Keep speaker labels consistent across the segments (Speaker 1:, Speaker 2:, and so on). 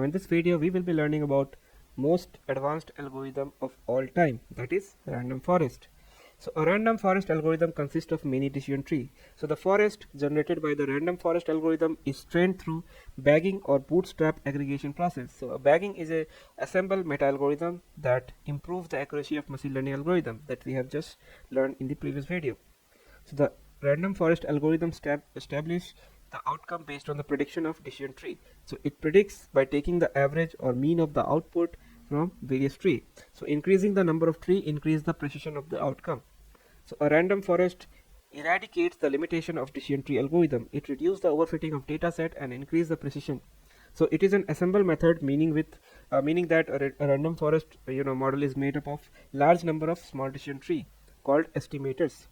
Speaker 1: Now in this video we will be learning about most advanced algorithm of all time, that is random forest. So a random forest algorithm consists of many decision tree. So the forest generated by the random forest algorithm is trained through bagging or bootstrap aggregation process. So a bagging is a assemble meta algorithm that improves the accuracy of machine learning algorithm that we have just learned in the previous video. So the random forest algorithm establish the outcome based on the prediction of decision tree. So it predicts by taking the average or mean of the output from various tree. So increasing the number of tree increase the precision of the outcome. So a random forest eradicates the limitation of decision tree algorithm. It reduces the overfitting of data set and increase the precision. So it is an assemble method, meaning that a random forest model is made up of large number of small decision tree called estimators,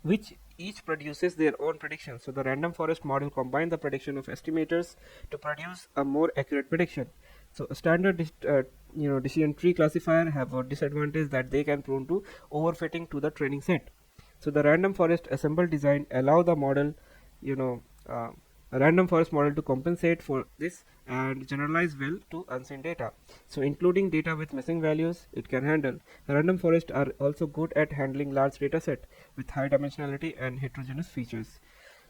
Speaker 1: which each produces their own prediction. So the random forest model combines the prediction of estimators to produce a more accurate prediction. So a standard decision tree classifier have a disadvantage that they can prone to overfitting to the training set. So the random forest assembled design allow the model, you know, a random forest model to compensate for this and generalize well to unseen data. So including data with missing values, it can handle. Random forests are also good at handling large data set with high dimensionality and heterogeneous features.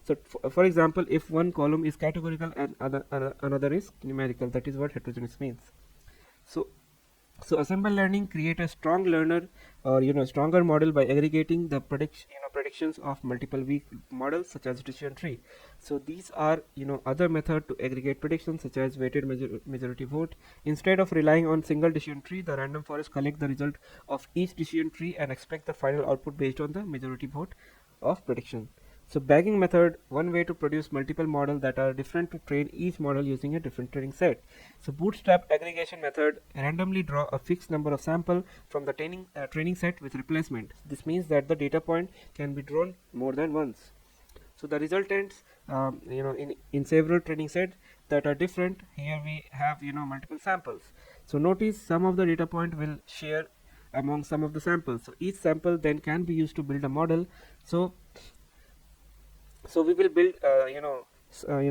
Speaker 1: So for example, if one column is categorical and another is numerical, that is what heterogeneous means. So assemble learning create a strong learner or stronger model by aggregating the predictions of multiple weak models such as decision tree. So these are other method to aggregate predictions such as weighted majority vote. Instead of relying on single decision tree, the random forest collect the result of each decision tree and expect the final output based on the majority vote of prediction. So bagging method, one way to produce multiple models that are different to train each model using a different training set. So bootstrap aggregation method randomly draw a fixed number of sample from the training set with replacement. This means that the data point can be drawn more than once. So the resultants, in several training sets that are different. Here we have multiple samples. So notice some of the data point will share among some of the samples. So each sample then can be used to build a model. So we will build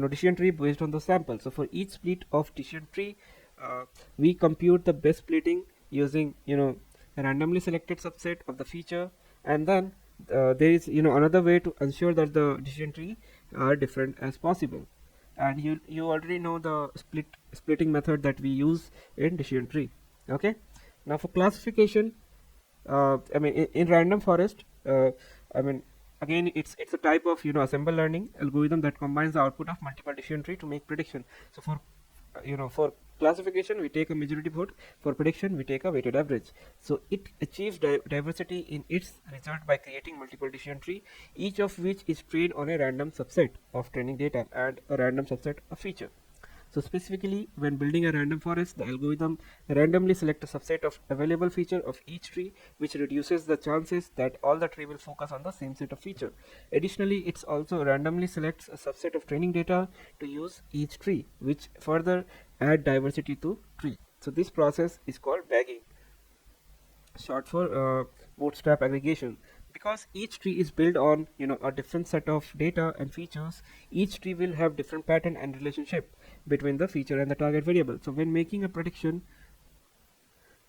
Speaker 1: decision tree based on the sample. So for each split of decision tree, we compute the best splitting using a randomly selected subset of the feature, and then there is another way to ensure that the decision tree are different as possible. And you already know the splitting method that we use in decision tree. Okay, now for classification, in random forest, I mean again it's a type of assemble learning algorithm that combines the output of multiple decision tree to make prediction. So for classification we take a majority vote, for prediction we take a weighted average. So it achieves diversity in its result by creating multiple decision tree, each of which is trained on a random subset of training data and a random subset of feature. So specifically, when building a random forest, the algorithm randomly selects a subset of available feature of each tree, which reduces the chances that all the tree will focus on the same set of feature. Additionally, it also randomly selects a subset of training data to use each tree, which further add diversity to tree. So this process is called bagging, short for bootstrap aggregation. Because each tree is built on a different set of data and features, each tree will have different pattern and relationship between the feature and the target variable. So when making a prediction,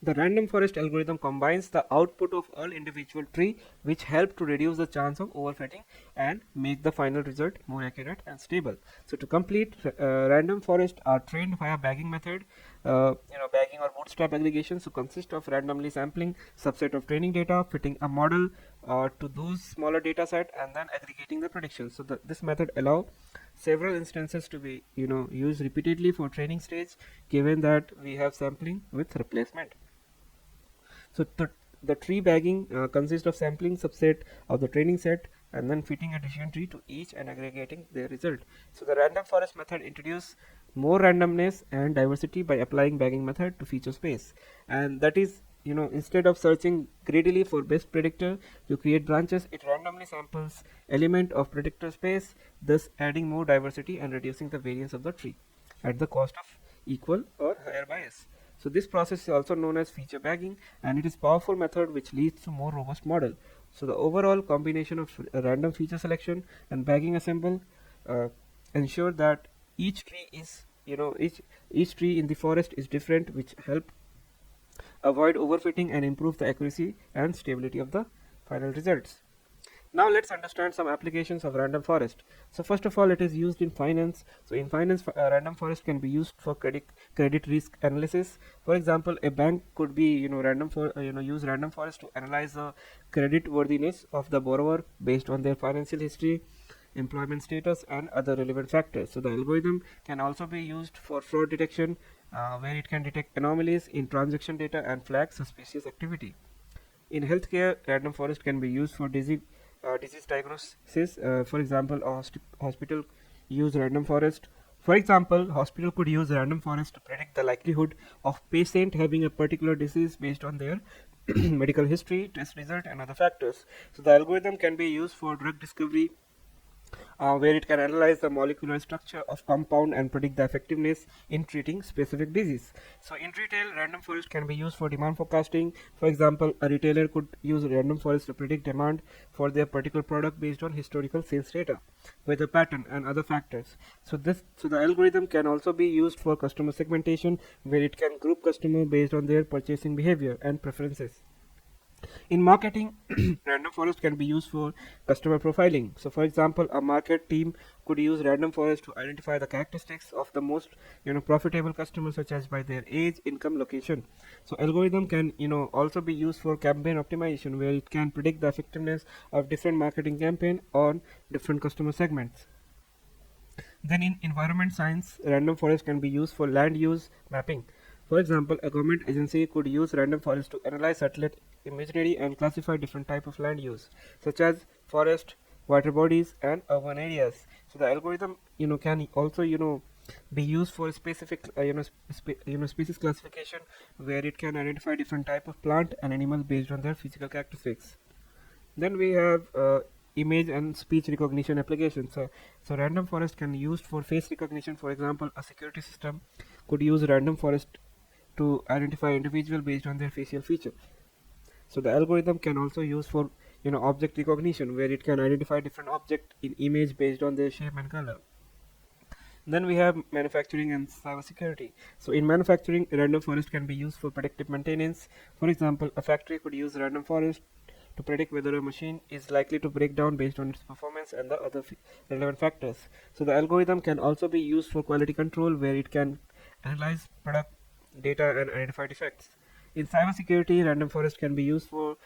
Speaker 1: the random forest algorithm combines the output of all individual tree, which help to reduce the chance of overfitting and make the final result more accurate and stable. So to complete, random forest are trained via bagging method, bagging or bootstrap aggregation. So consist of randomly sampling subset of training data, fitting a model to those smaller data set, and then aggregating the predictions. So this method allow several instances to be used repeatedly for training stage, given that we have sampling with replacement. So the tree bagging consists of sampling subset of the training set and then fitting a decision tree to each and aggregating their result. So the random forest method introduces more randomness and diversity by applying bagging method to feature space, and that is instead of searching greedily for best predictor to create branches, it randomly samples element of predictor space, thus adding more diversity and reducing the variance of the tree at the cost of equal or higher bias. So this process is also known as feature bagging, and it is powerful method which leads to more robust model. So the overall combination of random feature selection and bagging assemble ensure that each tree is each tree in the forest is different, which help avoid overfitting and improve the accuracy and stability of the final results. Now let's understand some applications of random forest. So first of all, it is used in finance. So in finance, random forest can be used for credit risk analysis. For example, a bank could be use random forest to analyze the credit worthiness of the borrower based on their financial history, employment status, and other relevant factors. So the algorithm can also be used for fraud detection, where it can detect anomalies in transaction data and flag suspicious activity. In healthcare, random forest can be used for disease diagnosis. For example, hospital use random forest. For example, hospital could use random forest to predict the likelihood of patient having a particular disease based on their medical history, test result, and other factors. So the algorithm can be used for drug discovery, where it can analyze the molecular structure of compound and predict the effectiveness in treating specific disease. So in retail, random forest can be used for demand forecasting. For example, a retailer could use random forest to predict demand for their particular product based on historical sales data, weather pattern, and other factors. So the algorithm can also be used for customer segmentation, where it can group customer based on their purchasing behavior and preferences. In marketing, random forest can be used for customer profiling. So, for example, a market team could use random forest to identify the characteristics of the most profitable customers, such as by their age, income, location. So, algorithm can also be used for campaign optimization, where it can predict the effectiveness of different marketing campaign on different customer segments. Then in environment science, random forest can be used for land use mapping. For example, a government agency could use random forest to analyze satellite imagery and classify different type of land use, such as forest, water bodies, and urban areas. So the algorithm, can also, be used for specific, species classification, where it can identify different type of plant and animals based on their physical characteristics. Then we have image and speech recognition applications. So random forest can be used for face recognition. For example, a security system could use random forest to identify individual based on their facial feature. So the algorithm can also use for object recognition, where it can identify different object in image based on their shape and color. Then we have manufacturing and cybersecurity. So in manufacturing, random forest can be used for predictive maintenance. For example, a factory could use random forest to predict whether a machine is likely to break down based on its performance and the other relevant factors. So the algorithm can also be used for quality control, where it can analyze product data and identify defects. In cybersecurity, random forest can be used for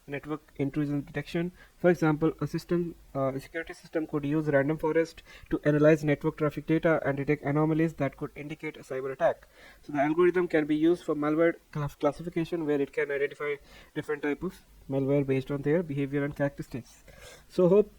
Speaker 1: network intrusion detection. For example, a security system could use random forest to analyze network traffic data and detect anomalies that could indicate a cyber attack. So the algorithm can be used for malware classification, where it can identify different type of malware based on their behavior and characteristics. So hope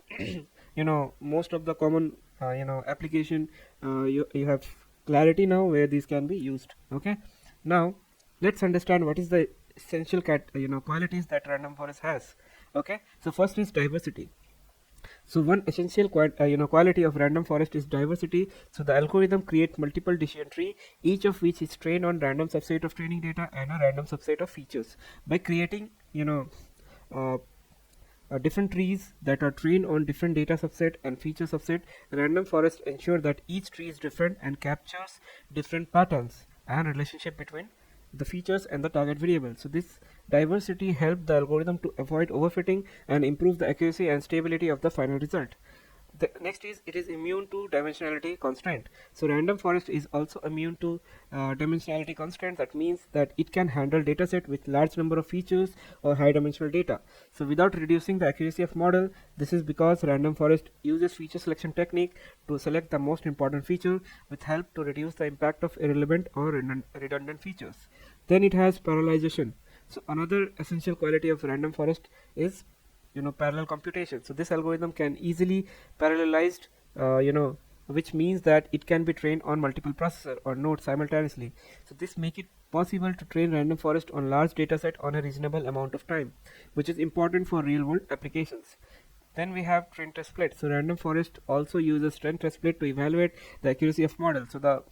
Speaker 1: most of the common application, you have clarity now where these can be used. Okay, now let's understand what is the essential qualities that random forest has. Okay, so first is diversity. So one essential quality of random forest is diversity. So the algorithm creates multiple decision tree, each of which is trained on random subset of training data and a random subset of features. By creating uh, different trees that are trained on different data subset and feature subset, random forest ensure that each tree is different and captures different patterns and relationship between the features and the target variable. So this diversity helps the algorithm to avoid overfitting and improve the accuracy and stability of the final result. The next is it is immune to dimensionality constraint. So random forest is also immune to dimensionality constraint. That means that it can handle dataset with large number of features or high dimensional data. So without reducing the accuracy of model, this is because random forest uses feature selection technique to select the most important feature, with help to reduce the impact of irrelevant or redundant features. Then it has parallelization. So another essential quality of random forest is parallel computation. So this algorithm can easily parallelized, which means that it can be trained on multiple processor or nodes simultaneously. So this make it possible to train random forest on large dataset on a reasonable amount of time, which is important for real world applications. Then we have train test split. So random forest also uses train test split to evaluate the accuracy of model. So the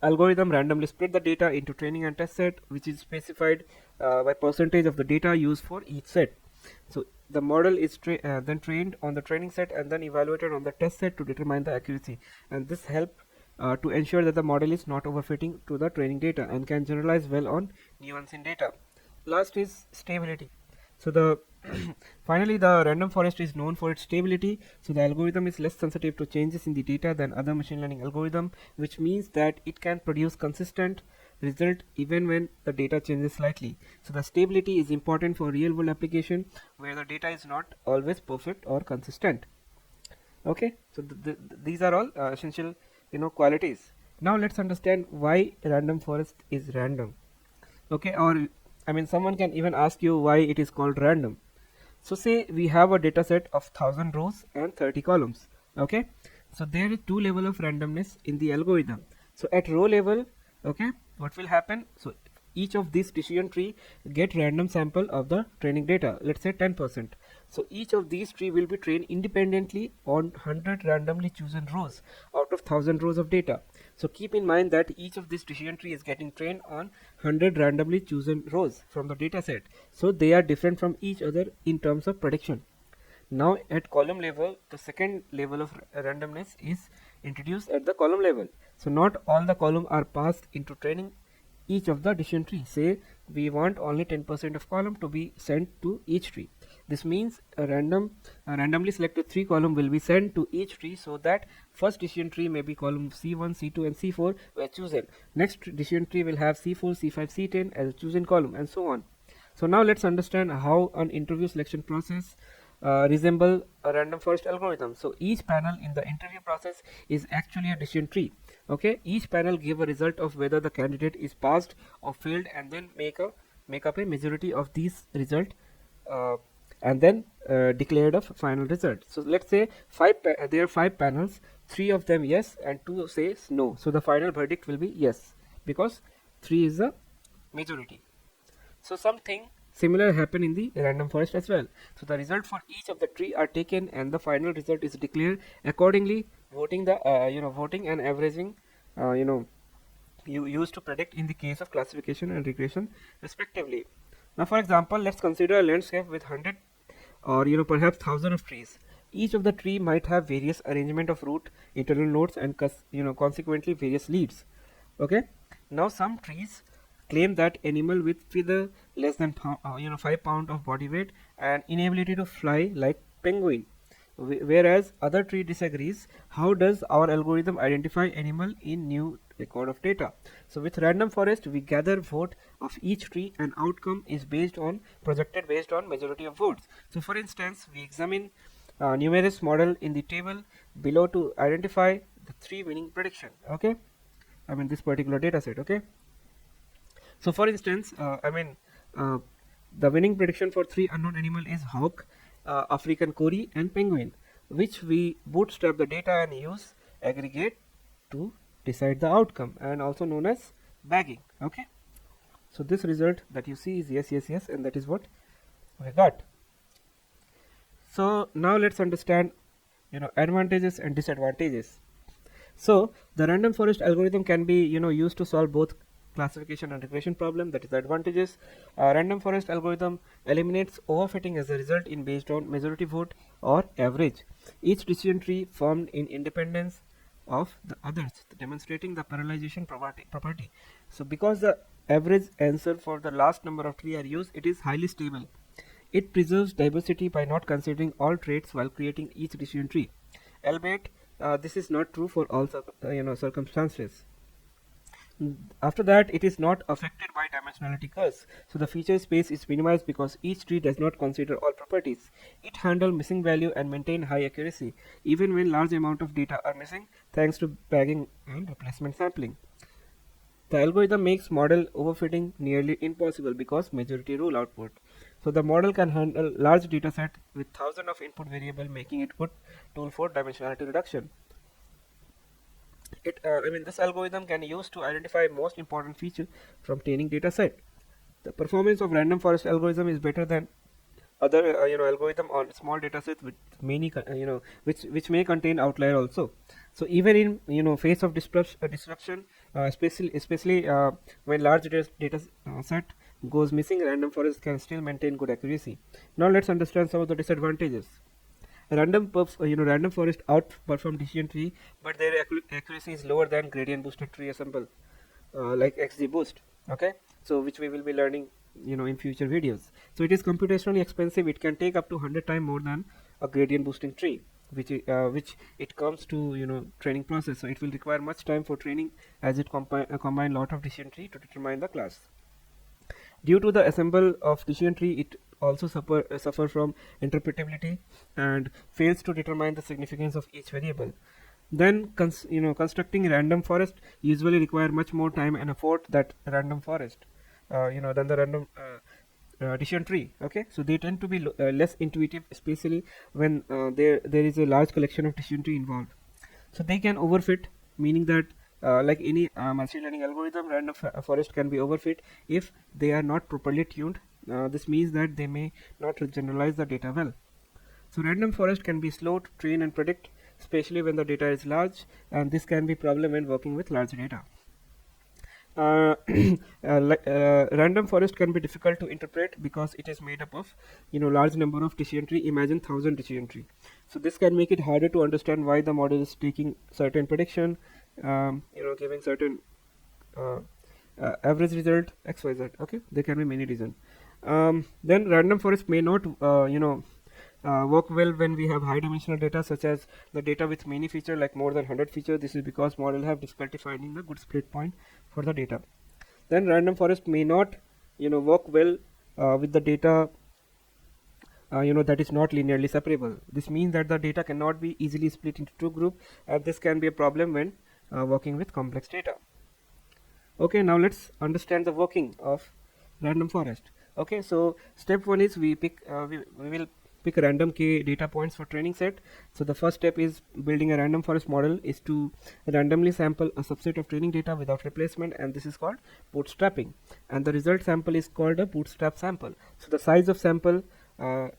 Speaker 1: algorithm randomly split the data into training and test set, which is specified by percentage of the data used for each set. So the model is then trained on the training set and then evaluated on the test set to determine the accuracy, and this help to ensure that the model is not overfitting to the training data and can generalize well on nuance in data. Last is stability. So the finally, the random forest is known for its stability. So the algorithm is less sensitive to changes in the data than other machine learning algorithm, which means that it can produce consistent result even when the data changes slightly. So the stability is important for real world application where the data is not always perfect or consistent. Okay, so these are all essential qualities. Now let's understand why random forest is random. Okay, or I mean someone can even ask you why it is called random. So say we have a data set of 1000 rows and 30 columns. Okay, so there is two level of randomness in the algorithm. So at row level, okay, what will happen? So each of these decision tree get random sample of the training data, let's say 10%. So each of these tree will be trained independently on 100 randomly chosen rows out of 1000 rows of data. So keep in mind that each of this decision tree is getting trained on 100 randomly chosen rows from the data set. So they are different from each other in terms of prediction. Now at column level, the second level of randomness is introduced at the column level. So not all the column are passed into training each of the decision tree. Say we want only 10% of column to be sent to each tree. This means a randomly selected 3 column will be sent to each tree, so that first decision tree may be column C1, C2 and C4 were chosen. Next decision tree will have C4, C5, C10 as a chosen column, and so on. So now let's understand how an interview selection process resemble a random forest algorithm. So each panel in the interview process is actually a decision tree. Okay, each panel give a result of whether the candidate is passed or failed, and then make up a majority of these result, and then declared a final result. So let's say there are 5 panels, 3 of them yes and 2 says no. So the final verdict will be yes, because 3 is the majority. So something similar happen in the random forest as well. So the result for each of the tree are taken and the final result is declared accordingly, voting the voting and averaging you used to predict in the case of classification and regression respectively. Now for example, let's consider a landscape with 100 or perhaps 1000 of trees. Each of the tree might have various arrangement of root, internal nodes and consequently various leads. Okay, now some trees claim that animal with feather less than 5 pound of body weight and inability to fly like penguin, whereas other tree disagrees. How does our algorithm identify animal in new record of data? So with random forest we gather vote of each tree and outcome is projected based on majority of votes. So for instance, we examine numerous model in the table below to identify the 3 winning prediction. Okay, I mean this particular data set. Okay, so for instance, the winning prediction for 3 unknown animal is hawk, African kori and penguin, which we bootstrap the data and use aggregate to decide the outcome, and also known as bagging. Okay, so this result that you see is yes, yes, yes, and that is what we got. So now let's understand advantages and disadvantages. So the random forest algorithm can be used to solve both classification and regression problem. That is the advantages. Random forest algorithm eliminates overfitting as a result in based on majority vote or average. Each decision tree formed in independence of the others, demonstrating the parallelization property. So because the average answer for the last number of tree are used, it is highly stable. It preserves diversity by not considering all traits while creating each decision tree. Albeit this is not true for all circumstances. After that, it is not affected by dimensionality curse. So the feature space is minimized because each tree does not consider all properties. It handles missing value and maintain high accuracy even when large amount of data are missing thanks to bagging and replacement sampling. The algorithm makes model overfitting nearly impossible because majority rule output. So the model can handle large data set with thousands of input variable, making it good tool for dimensionality reduction. This algorithm can be used to identify most important feature from training data set. The performance of random forest algorithm is better than other algorithm on small data sets with many which may contain outlier also. So even in face of disruption, especially when large data set goes missing, random forest can still maintain good accuracy. Now let's understand some of the disadvantages. random forest outperform decision tree, but their accuracy is lower than gradient boosted tree ensemble, like XGBoost. Okay, so which we will be learning in future videos. So it is computationally expensive. It can take up to 100 times more than a gradient boosting tree, which it comes to training process. So it will require much time for training, as it combine lot of decision tree to determine the class. Due to the assemble of decision tree, it also suffer from interpretability and fails to determine the significance of each variable. Then constructing random forest usually require much more time and effort that random forest than the random decision tree. Okay, so they tend to be less intuitive, especially when there is a large collection of decision tree involved. So they can overfit, meaning that like any machine learning algorithm, random forest can be overfit if they are not properly tuned. This means that they may not generalize the data well. So random forest can be slow to train and predict, especially when the data is large, and this can be problem when working with large data. Random forest can be difficult to interpret because it is made up of large number of decision tree. Imagine 1,000 decision tree. So this can make it harder to understand why the model is taking certain prediction, giving certain average result XYZ. Okay, there can be many reasons. Then random forest may not work well when we have high dimensional data, such as the data with many feature, like more than 100 features. This is because model have difficulty finding the good split point for the data. Then random forest may not work well with the data that is not linearly separable. This means that the data cannot be easily split into two groups, and this can be a problem when working with complex data. Okay, now let's understand the working of random forest. Okay, so step 1 is we will pick random k data points for training set. So the first step is building a random forest model is to randomly sample a subset of training data without replacement, and this is called bootstrapping, and the result sample is called a bootstrap sample. So the size of sample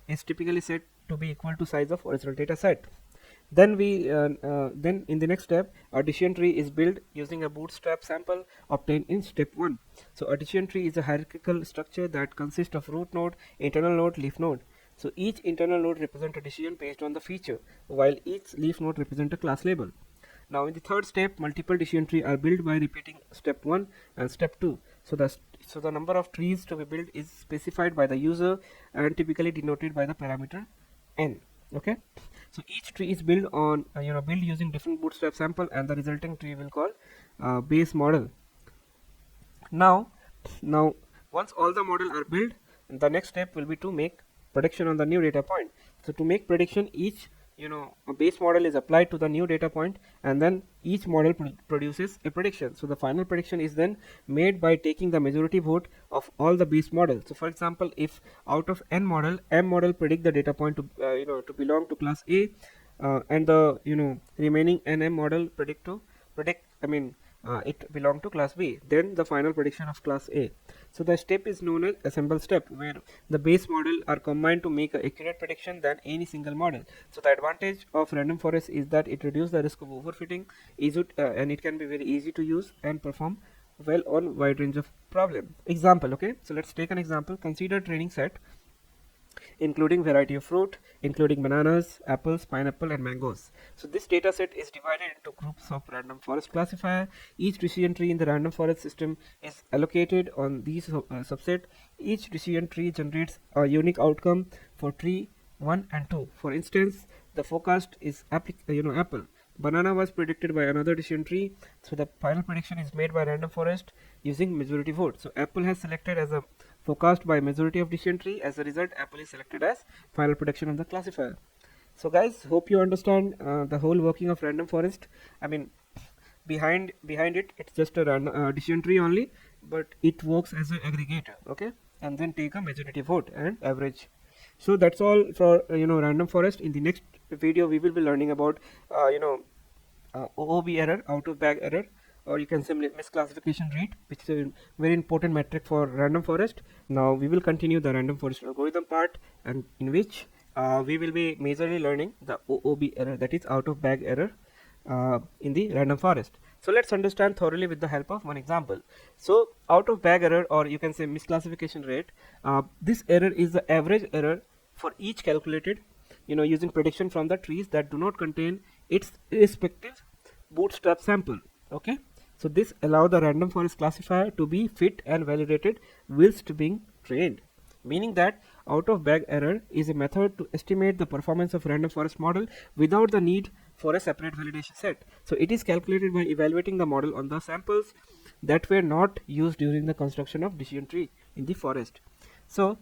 Speaker 1: is typically set to be equal to size of original data set. Then then in the next step, a decision tree is built using a bootstrap sample obtained in step 1. So a decision tree is a hierarchical structure that consists of root node, internal node, leaf node. So each internal node represents a decision based on the feature, while each leaf node represents a class label. Now in the third step, multiple decision trees are built by repeating step 1 and step 2. So the number of trees to be built is specified by the user and typically denoted by the parameter n. Okay, so each tree is built on built using different bootstrap sample, and the resulting tree will call base model. Now once all the model are built, the next step will be to make prediction on the new data point. So to make prediction, each a base model is applied to the new data point, and then each model produces a prediction. So the final prediction is then made by taking the majority vote of all the base models. So for example, if out of n model, m model predict the data point to to belong to class A, and the remaining nm model predict it belong to class B, then the final prediction of class A. So the step is known as assemble step, where the base model are combined to make an accurate prediction than any single model. So the advantage of random forest is that it reduces the risk of overfitting, and it can be very easy to use and perform well on wide range of problem. Example, okay, so let's take an example. Consider training set including variety of fruit, including bananas, apples, pineapple, and mangoes. So this data set is divided into groups of random forest classifier. Each decision tree in the random forest system is allocated on these subset. Each decision tree generates a unique outcome for tree 1 and 2. For instance, the forecast is apple. Banana was predicted by another decision tree, so the final prediction is made by random forest using majority vote. So apple has selected as a forecast by majority of decision tree. As a result, apple is selected as final prediction of the classifier. So guys, hope you understand the whole working of random forest. I mean, behind it, it's just a random decision tree only, but it works as an aggregator, okay, and then take a majority vote and average. So that's all for random forest. In the next video, we will be learning about OOB error, out of bag error, or you can simply misclassification rate, which is a very important metric for random forest. Now we will continue the random forest algorithm part, and in which we will be majorly learning the OOB error, that is out of bag error in the random forest. So let's understand thoroughly with the help of one example. So out of bag error, or you can say misclassification rate, this error is the average error for each calculated using prediction from the trees that do not contain its respective bootstrap sample. Okay, so this allow the random forest classifier to be fit and validated whilst being trained, meaning that out of bag error is a method to estimate the performance of random forest model without the need for a separate validation set. So it is calculated by evaluating the model on the samples that were not used during the construction of decision tree in the forest. So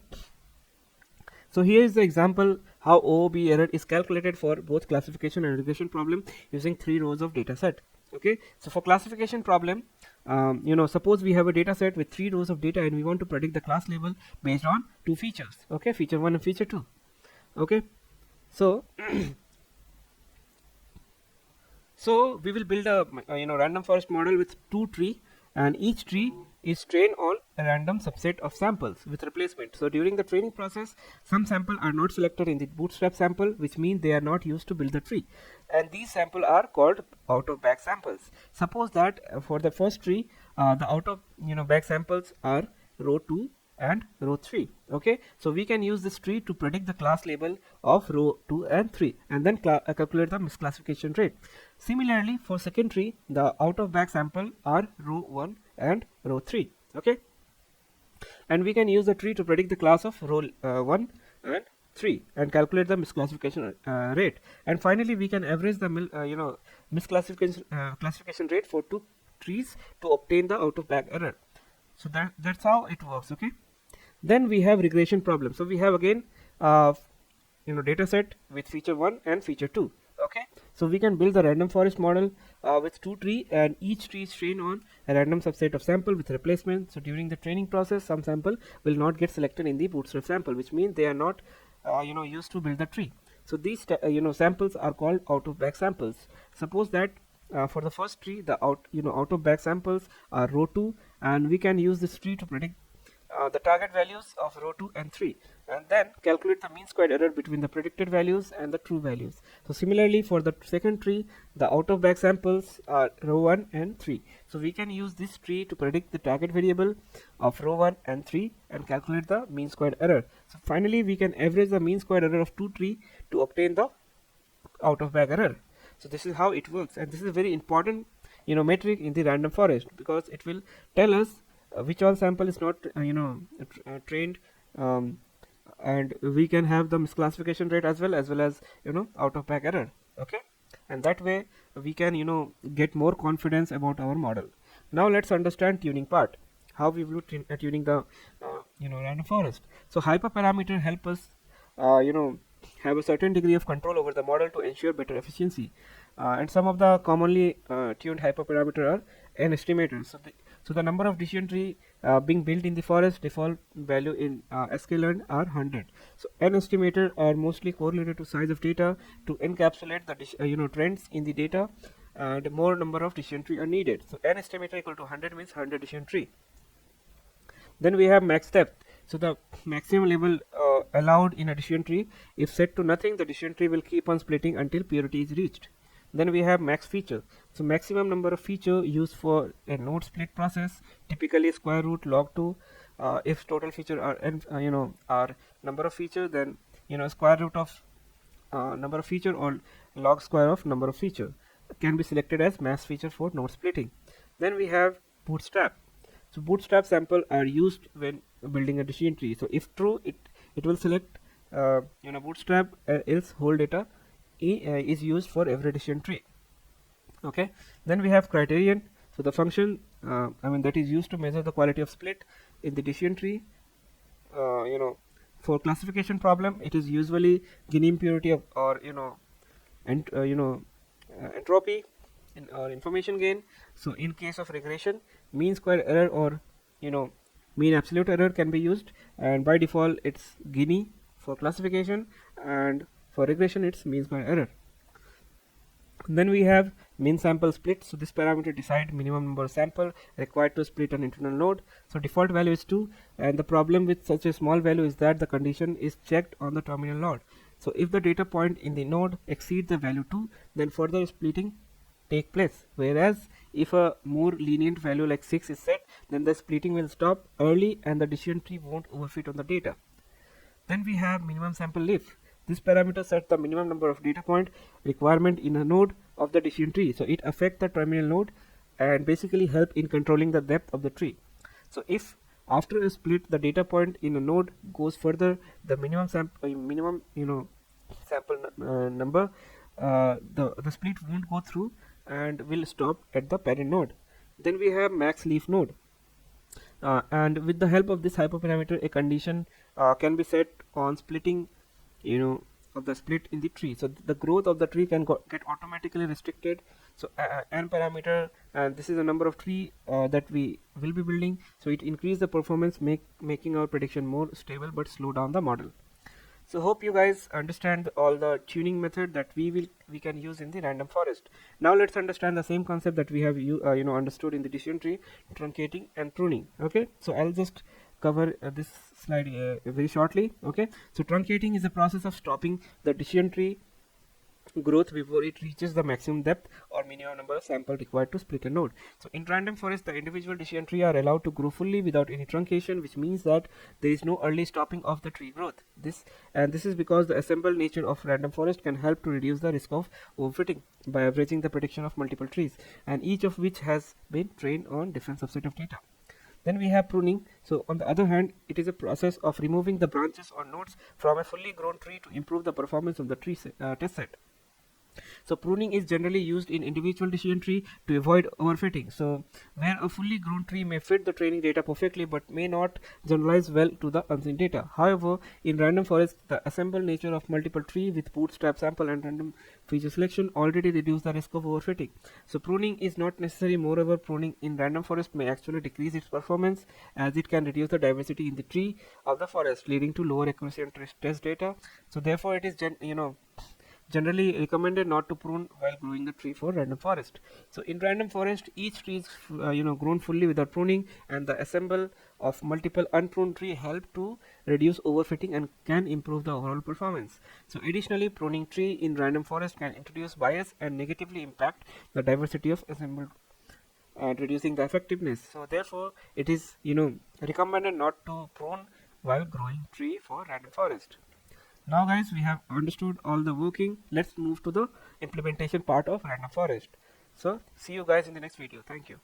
Speaker 1: here is the example how OOB error is calculated for both classification and regression problem using 3 rows of data set. Okay, so for classification problem, suppose we have a data set with 3 rows of data and we want to predict the class label based on 2 features. Okay, feature 1 and feature 2. Okay, so so we will build a random forest model with 2 tree, and each tree is trained on a random subset of samples with replacement. So during the training process, some sample are not selected in the bootstrap sample, which means they are not used to build the tree, and these samples are called out of bag samples. Suppose that for the first tree, the out of bag samples are row 2 and row 3. Okay, so we can use this tree to predict the class label of row 2 and 3 and then calculate the misclassification rate. Similarly, for second tree, the out of bag sample are row 1 and row 3. Okay, and we can use the tree to predict the class of row 1 and 3 and calculate the misclassification rate. And finally, we can average the misclassification classification rate for 2 trees to obtain the out of bag error. So that's how it works. Okay, then we have regression problem. So we have again data set with feature 1 and feature 2. Okay, so we can build the random forest model with 2 tree, and each tree is trained on a random subset of sample with replacement. So during the training process, some sample will not get selected in the bootstrap sample, which means they are not used to build the tree. So these samples are called out of bag samples. Suppose that for the first tree, the out of bag samples are row 2, and we can use this tree to predict the target values of row 2 and 3, and then calculate the mean squared error between the predicted values and the true values. So similarly, for the second tree, the out of bag samples are row 1 and 3. So we can use this tree to predict the target variable of row 1 and 3 and calculate the mean squared error. So finally, we can average the mean squared error of 2 tree to obtain the out of bag error. So this is how it works, and this is a very important metric in the random forest, because it will tell us which all sample is not trained, and we can have the misclassification rate as well as out of bag error. Okay, and that way we can get more confidence about our model. Now let's understand tuning part, how we will tuning the random forest. So hyperparameter help us have a certain degree of control over the model to ensure better efficiency, and some of the commonly tuned hyperparameter are n estimators. So the number of decision tree being built in the forest, default value in sklearn are 100. So n estimator are mostly correlated to size of data to encapsulate the trends in the data, and more number of decision tree are needed. So n estimator equal to 100 means 100 decision tree. Then we have max depth. So the maximum level allowed in a decision tree, if set to nothing, the decision tree will keep on splitting until purity is reached. Then we have max feature. So maximum number of feature used for a node split process, typically square root log 2. If total feature are are number of feature, then square root of number of feature or log square of number of feature can be selected as max feature for node splitting. Then we have bootstrap. So bootstrap sample are used when building a decision tree. So if true, it will select bootstrap, else whole data is used for every decision tree. Okay, then we have criterion. So the function that is used to measure the quality of split in the decision tree. For classification problem, it is usually Gini impurity of, or entropy or information gain. So in case of regression, mean square error or mean absolute error can be used, and by default it's Gini for classification, and for regression it's mean square error. Then we have mean sample split. So this parameter decide minimum number of sample required to split an internal node. So default value is 2, and the problem with such a small value is that the condition is checked on the terminal node. So if the data point in the node exceeds the value 2, then further splitting take place, whereas if a more lenient value like 6 is set, then the splitting will stop early and the decision tree won't overfit on the data. Then we have minimum sample lift. This parameter sets the minimum number of data point requirement in a node of the decision tree. So it affects the terminal node and basically help in controlling the depth of the tree. So if after a split the data point in a node goes further, the minimum sample number, the split won't go through and will stop at the parent node. Then we have max leaf node. And with the help of this hyperparameter, a condition can be set on splitting, of the split in the tree. So the growth of the tree can get automatically restricted. So n parameter, and this is the number of tree that we will be building. So it increase the performance, making our prediction more stable but slow down the model. So hope you guys understand all the tuning method that we can use in the random forest. Now let's understand the same concept that we have understood in the decision tree, truncating and pruning. Okay, so I'll just cover this slide very shortly. Okay, so truncating is a process of stopping the decision tree growth before it reaches the maximum depth or minimum number of samples required to split a node. So in random forest, the individual decision tree are allowed to grow fully without any truncation, which means that there is no early stopping of the tree growth. This is because the assembled nature of random forest can help to reduce the risk of overfitting by averaging the prediction of multiple trees, and each of which has been trained on different subset of data. Then we have pruning. So on the other hand, it is a process of removing the branches or nodes from a fully grown tree to improve the performance of the tree test set. So pruning is generally used in individual decision tree to avoid overfitting. So where a fully grown tree may fit the training data perfectly but may not generalize well to the unseen data. However, in random forest, the assembled nature of multiple tree with bootstrap sample and random feature selection already reduce the risk of overfitting. So pruning is not necessary. Moreover, pruning in random forest may actually decrease its performance as it can reduce the diversity in the tree of the forest, leading to lower accuracy and test data. So therefore, it is generally recommended not to prune while growing the tree for random forest. So in random forest, each tree is grown fully without pruning, and the assemble of multiple unpruned tree help to reduce overfitting and can improve the overall performance. So additionally, pruning tree in random forest can introduce bias and negatively impact the diversity of assembled and reducing the effectiveness. So therefore, it is recommended not to prune while growing tree for random forest. Now guys, we have understood all the working. Let's move to the implementation part of random forest. So see you guys in the next video. Thank you.